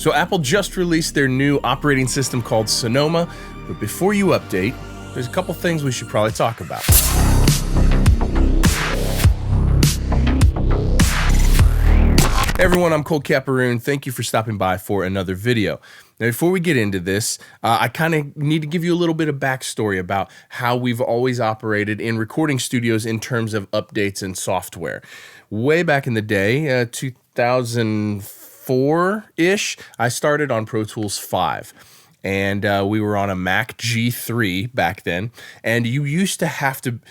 So Apple just released their new operating system called Sonoma, but before you update, there's a couple things we should probably talk about. Hey everyone, I'm Cole Caparoon. Thank you for stopping by for another video. Now, before we get into this, I kind of need to give you a little bit of backstory about how we've always operated in recording studios in terms of updates and software. Way back in the day, 2004-ish, I started on Pro Tools 5. And we were on a Mac G3 back then, and you used to have to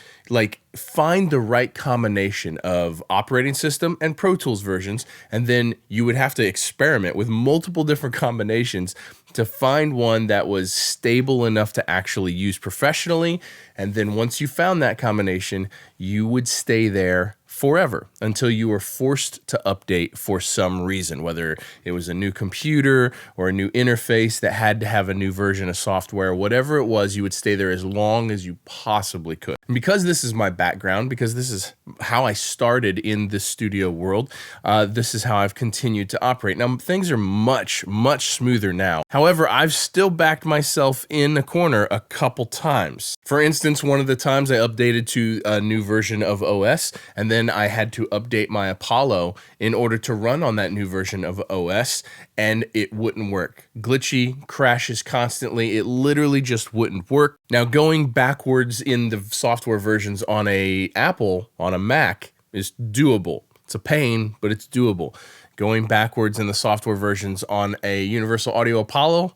find the right combination of operating system and Pro Tools versions, and then you would have to experiment with multiple different combinations to find one that was stable enough to actually use professionally. And then once you found that combination, you would stay there forever until you were forced to update for some reason, whether it was a new computer or a new interface that had to have a new version of software. Whatever it was, you would stay there as long as you possibly could. And because this is my background, because this is how I started in this studio world, this is how I've continued to operate. Now, things are much, much smoother now. However, I've still backed myself in a corner a couple times. For instance, one of the times I updated to a new version of OS, and then I had to update my Apollo in order to run on that new version of OS, and it wouldn't work. Glitchy, crashes constantly. It literally just wouldn't work. Now, going backwards in the software versions on a Apple, on a Mac, is doable. It's a pain, but it's doable. Going backwards in the software versions on a Universal Audio Apollo,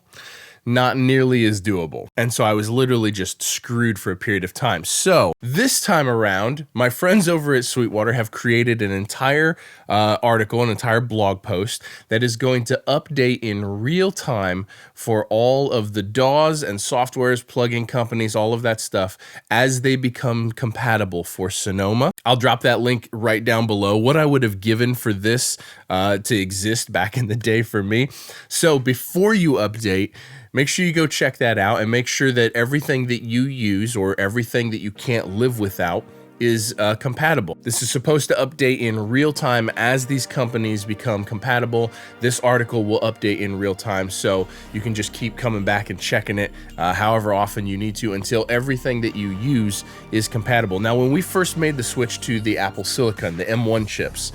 not nearly as doable. And so I was literally just screwed for a period of time. So this time around, my friends over at Sweetwater have created an entire article, an entire blog post that is going to update in real time for all of the DAWs and softwares, plugin companies, all of that stuff as they become compatible for Sonoma. I'll drop that link right down below, what I would have given for this to exist back in the day for me. So before you update, make sure you go check that out and make sure that everything that you use or everything that you can't live without is compatible. This is supposed to update in real time as these companies become compatible. This article will update in real time, so you can just keep coming back and checking it however often you need to until everything that you use is compatible. Now, when we first made the switch to the Apple Silicon, the M1 chips,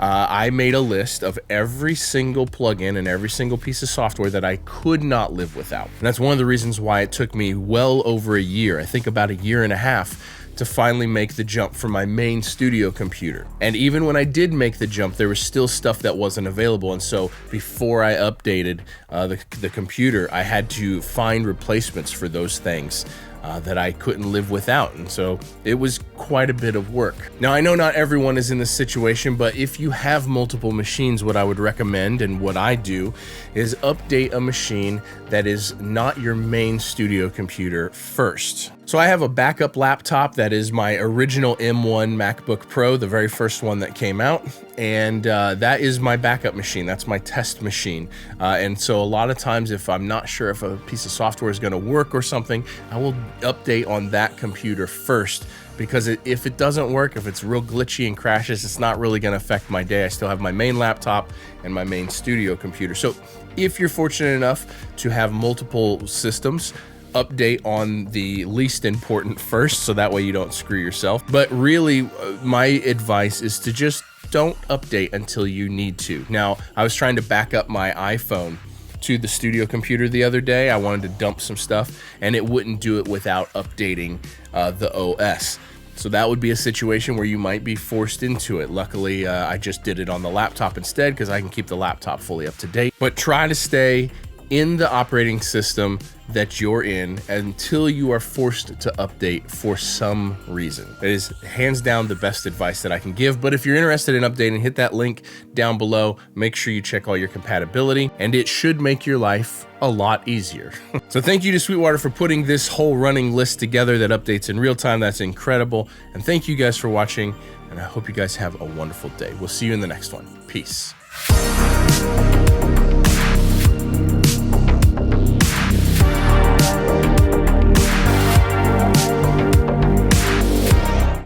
I made a list of every single plugin and every single piece of software that I could not live without. And that's one of the reasons why it took me well over a year, I think about a year and a half, to finally make the jump from my main studio computer. And even when I did make the jump, there was still stuff that wasn't available. And so before I updated the computer, I had to find replacements for those things that I couldn't live without. And so it was quite a bit of work. Now, I know not everyone is in this situation, but if you have multiple machines, what I would recommend and what I do is update a machine that is not your main studio computer first. So I have a backup laptop that is my original M1 MacBook Pro, the very first one that came out. And that is my backup machine. That's my test machine. And so a lot of times if I'm not sure if a piece of software is gonna work or something, I will update on that computer first, because if it doesn't work, if it's real glitchy and crashes, it's not really gonna affect my day. I still have my main laptop and my main studio computer. So if you're fortunate enough to have multiple systems, update on the least important first, so that way you don't screw yourself. But really, my advice is to just don't update until you need to. Now, I was trying to back up my iPhone to the studio computer the other day. I wanted to dump some stuff, and it wouldn't do it without updating the OS. So that would be a situation where you might be forced into it. Luckily, I just did it on the laptop instead, because I can keep the laptop fully up to date. But try to stay in the operating system that you're in until you are forced to update for some reason. That is hands down the best advice that I can give. But if you're interested in updating, hit that link down below. Make sure you check all your compatibility, and it should make your life a lot easier. So thank you to Sweetwater for putting this whole running list together that updates in real time. That's incredible. And thank you guys for watching, and I hope you guys have a wonderful day. We'll see you in the next one. Peace.